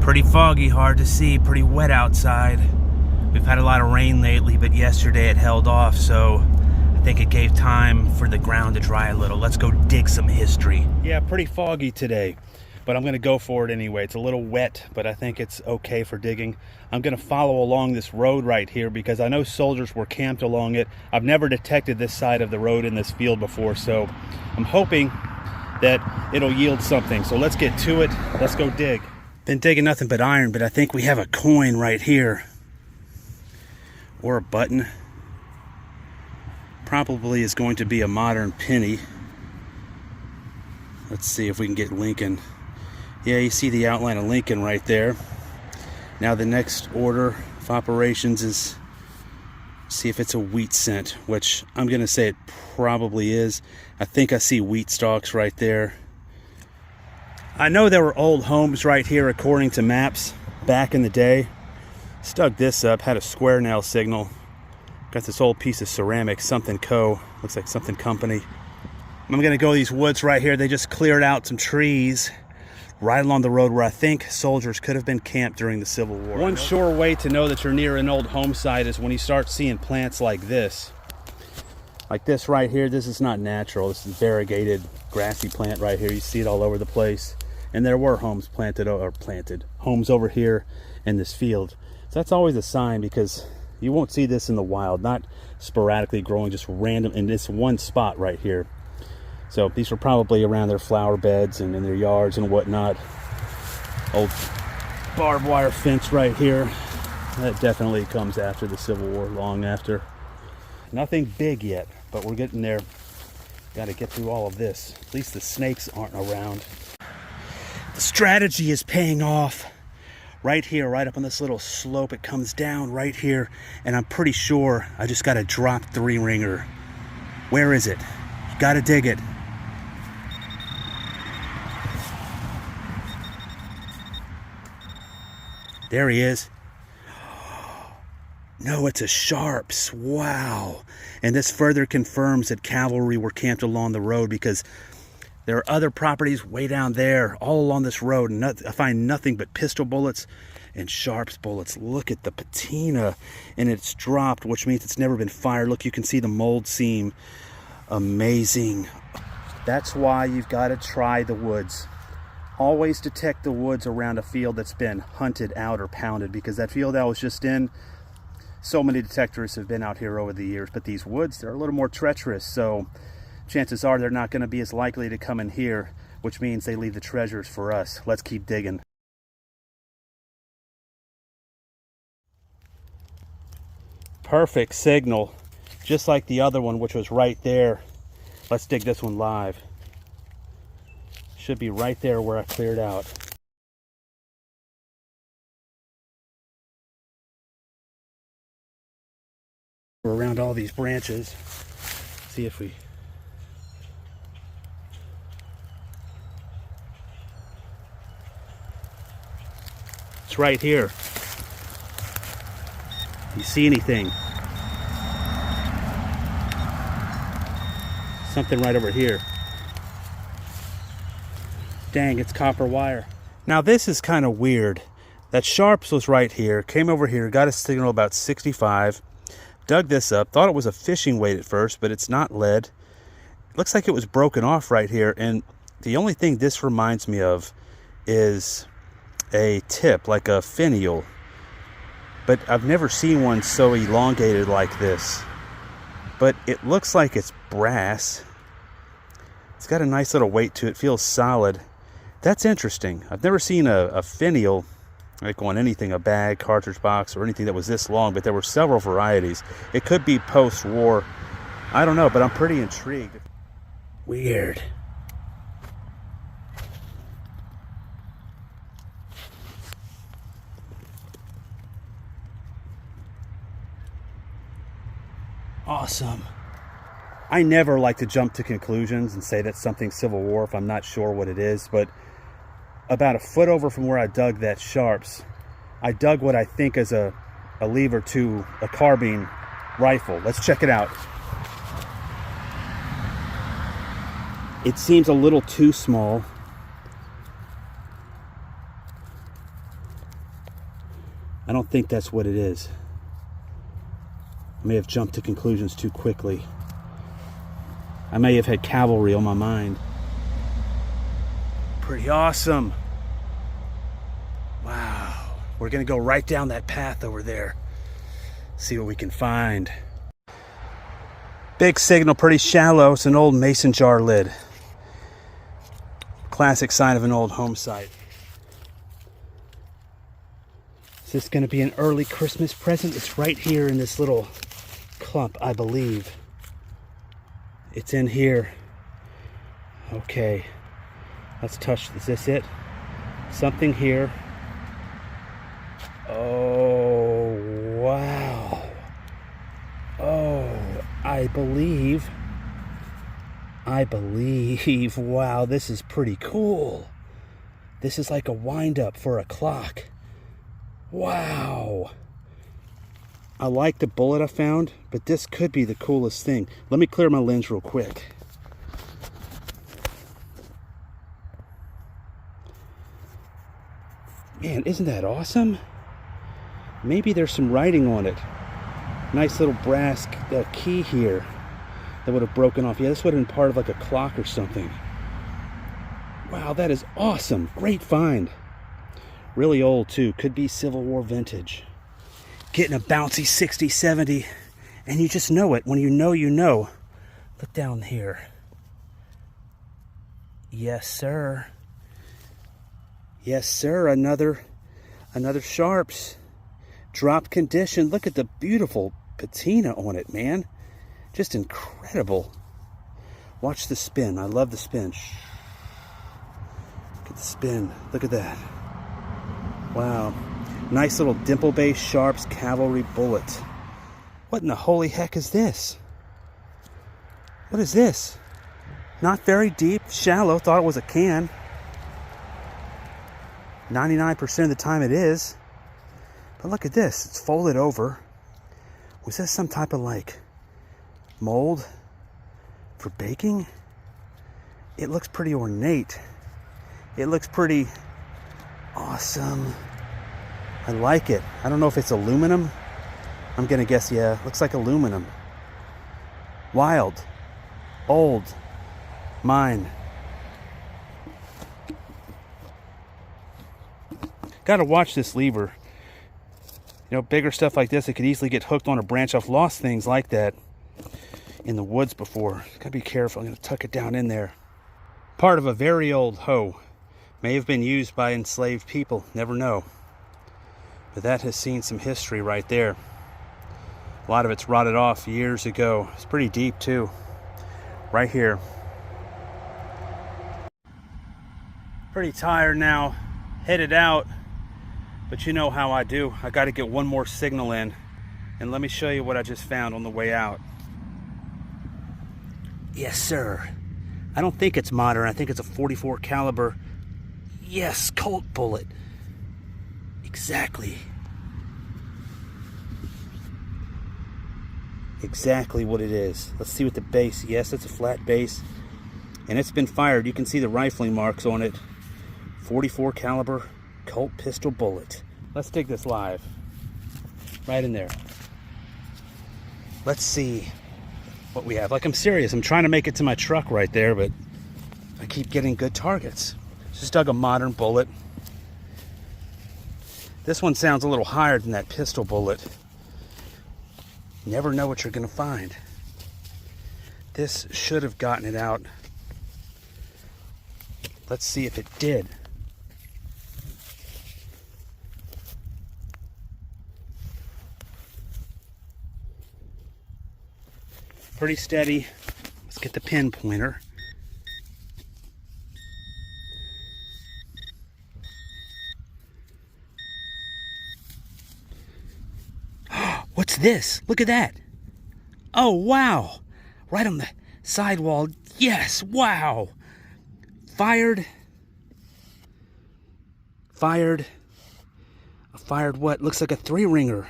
Pretty foggy, hard to see, pretty wet outside. We've had a lot of rain lately, but yesterday it held off, so I think it gave time for the ground to dry a little. Let's go dig some history. Yeah, pretty foggy today, but I'm gonna go for it anyway. It's a little wet, but I think it's okay for digging. I'm gonna follow along this road right here because I know soldiers were camped along it. I've never detected this side of the road in this field before, so I'm hoping that it'll yield something. So let's get to it. Let's go dig. Been digging nothing but iron, but I think we have a coin right here. Or a button. Probably is going to be a modern penny. Let's see if we can get Lincoln. Yeah, you see the outline of Lincoln right there. Now the next order of operations is see if it's a wheat cent, which I'm gonna say it probably is. I think I see wheat stalks right there. I know there were old homes right here according to maps back in the day. Dug this up, had a square nail signal. Got this old piece of ceramic, something co. Looks like something company. I'm gonna go these woods right here. They just cleared out some trees right along the road where I think soldiers could have been camped during the Civil War. One sure way to know that you're near an old home site is when you start seeing plants like this. Like this right here, this is not natural. This is variegated, grassy plant right here. You see it all over the place. And there were homes homes over here in this field. So that's always a sign because you won't see this in the wild, not sporadically growing, just random in this one spot right here. So these were probably around their flower beds and in their yards and whatnot. Old barbed wire fence right here. That definitely comes after the Civil War, long after. Nothing big yet, but we're getting there. Got to get through all of this. At least the snakes aren't around. The strategy is paying off. Right here, right up on this little slope, it comes down right here, and I'm pretty sure I just got a drop 3-ringer. Where is it? You gotta dig it. There he is. No, it's a Sharps. Wow. And this further confirms that cavalry were camped along the road because there are other properties way down there, all along this road, and I find nothing but pistol bullets and Sharps bullets. Look at the patina, and it's dropped, which means it's never been fired. Look, you can see the mold seam. Amazing. That's why you've got to try the woods. Always detect the woods around a field that's been hunted out or pounded, because that field I was just in, so many detectors have been out here over the years, but these woods, they're a little more treacherous, so chances are they're not going to be as likely to come in here, which means they leave the treasures for us. Let's keep digging. Perfect signal, just like the other one, which was right there. Let's dig this one live. Should be right there where I cleared out. We're around all these branches. See if we... It's right here. You see anything? Something right over here. Dang, it's copper wire. Now this is kind of weird. That Sharps was right here, came over here, got a signal about 65, dug this up, thought it was a fishing weight at first, but it's not lead. It looks like it was broken off right here, and the only thing this reminds me of is a tip, like a finial, but I've never seen one so elongated like this. But it looks like it's brass. It's got a nice little weight to it, feels solid. That's interesting. I've never seen a finial, like on anything, a bag, cartridge box, or anything that was this long, but there were several varieties. It could be post-war, I don't know, but I'm pretty intrigued. Weird. Awesome. I never like to jump to conclusions and say that something's Civil War if I'm not sure what it is, but about a foot over from where I dug that Sharps, I dug what I think is a lever to a carbine rifle. Let's check it out. It seems a little too small. I don't think that's what it is. I may have jumped to conclusions too quickly. I may have had cavalry on my mind. Pretty awesome. Wow. We're gonna go right down that path over there. See what we can find. Big signal, pretty shallow. It's an old mason jar lid. Classic sign of an old home site. Is this gonna be an early Christmas present? It's right here in this little clump, I believe. It's in here. Okay. Let's touch. Is this it? Something here. Oh, wow. Oh, I believe. Wow, this is pretty cool. This is like a wind-up for a clock. Wow. I like the bullet I found, but this could be the coolest thing. Let me clear my lens real quick. Man, isn't that awesome? Maybe there's some writing on it. Nice little brass key here that would have broken off. Yeah, this would have been part of like a clock or something. Wow, that is awesome. Great find. Really old too. Could be Civil War vintage. Getting a bouncy 60, 70, and you just know it. When you know, you know. Look down here. Yes, sir. Yes, sir. Another Sharps. Drop condition. Look at the beautiful patina on it, man. Just incredible. Watch the spin. I love the spin. Look at the spin. Look at that. Wow. Nice little dimple-based Sharps cavalry bullet. What in the holy heck is this? What is this? Not very deep, shallow. Thought it was a can. 99% of the time it is. But look at this. It's folded over. Was this some type of like mold for baking? It looks pretty ornate. It looks pretty awesome. I like it. I don't know if it's aluminum. I'm gonna guess, yeah. Looks like aluminum. Wild. Old. Mine. Gotta watch this lever. You know, bigger stuff like this, it could easily get hooked on a branch. I've lost things like that in the woods before. Gotta be careful. I'm gonna tuck it down in there. Part of a very old hoe. May have been used by enslaved people. Never know. But that has seen some history right there. A lot of it's rotted off years ago. It's pretty deep too. Right here. Pretty tired now. Headed out. But you know how I do. I got to get one more signal in. And let me show you what I just found on the way out. Yes, sir. I don't think it's modern. I think it's a 44 caliber. Yes, Colt bullet. Exactly. Exactly what it is. Let's see what the base. Yes, it's a flat base. And it's been fired. You can see the rifling marks on it. 44 caliber Colt pistol bullet. Let's dig this live. Right in there. Let's see what we have. Like, I'm serious. I'm trying to make it to my truck right there, but I keep getting good targets. Just dug a modern bullet. This one sounds a little higher than that pistol bullet. You never know what you're going to find. This should have gotten it out. Let's see if it did. Pretty steady. Let's get the pin pointer. What's this? Look at that. Oh, wow. Right on the sidewall. Yes, wow. Fired. Fired what? Looks like a 3-ringer.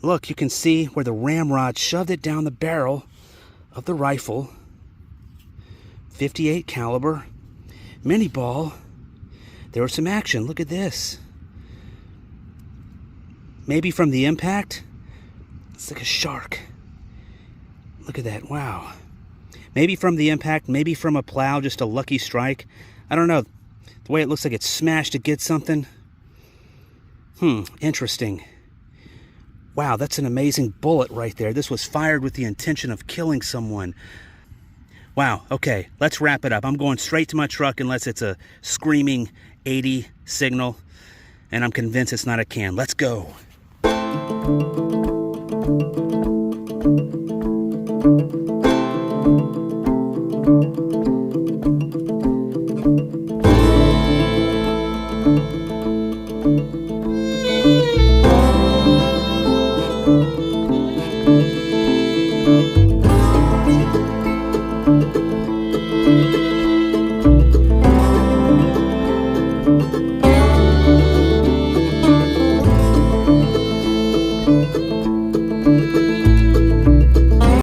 Look, you can see where the ramrod shoved it down the barrel of the rifle. 58 caliber. Mini ball. There was some action. Look at this. Maybe from the impact? It's like a shark. Look at that, wow. Maybe from the impact, maybe from a plow, just a lucky strike. I don't know. The way it looks like it smashed to get something. Interesting. Wow, that's an amazing bullet right there. This was fired with the intention of killing someone. Wow, okay, let's wrap it up. I'm going straight to my truck unless it's a screaming 80 signal, and I'm convinced it's not a can. Let's go.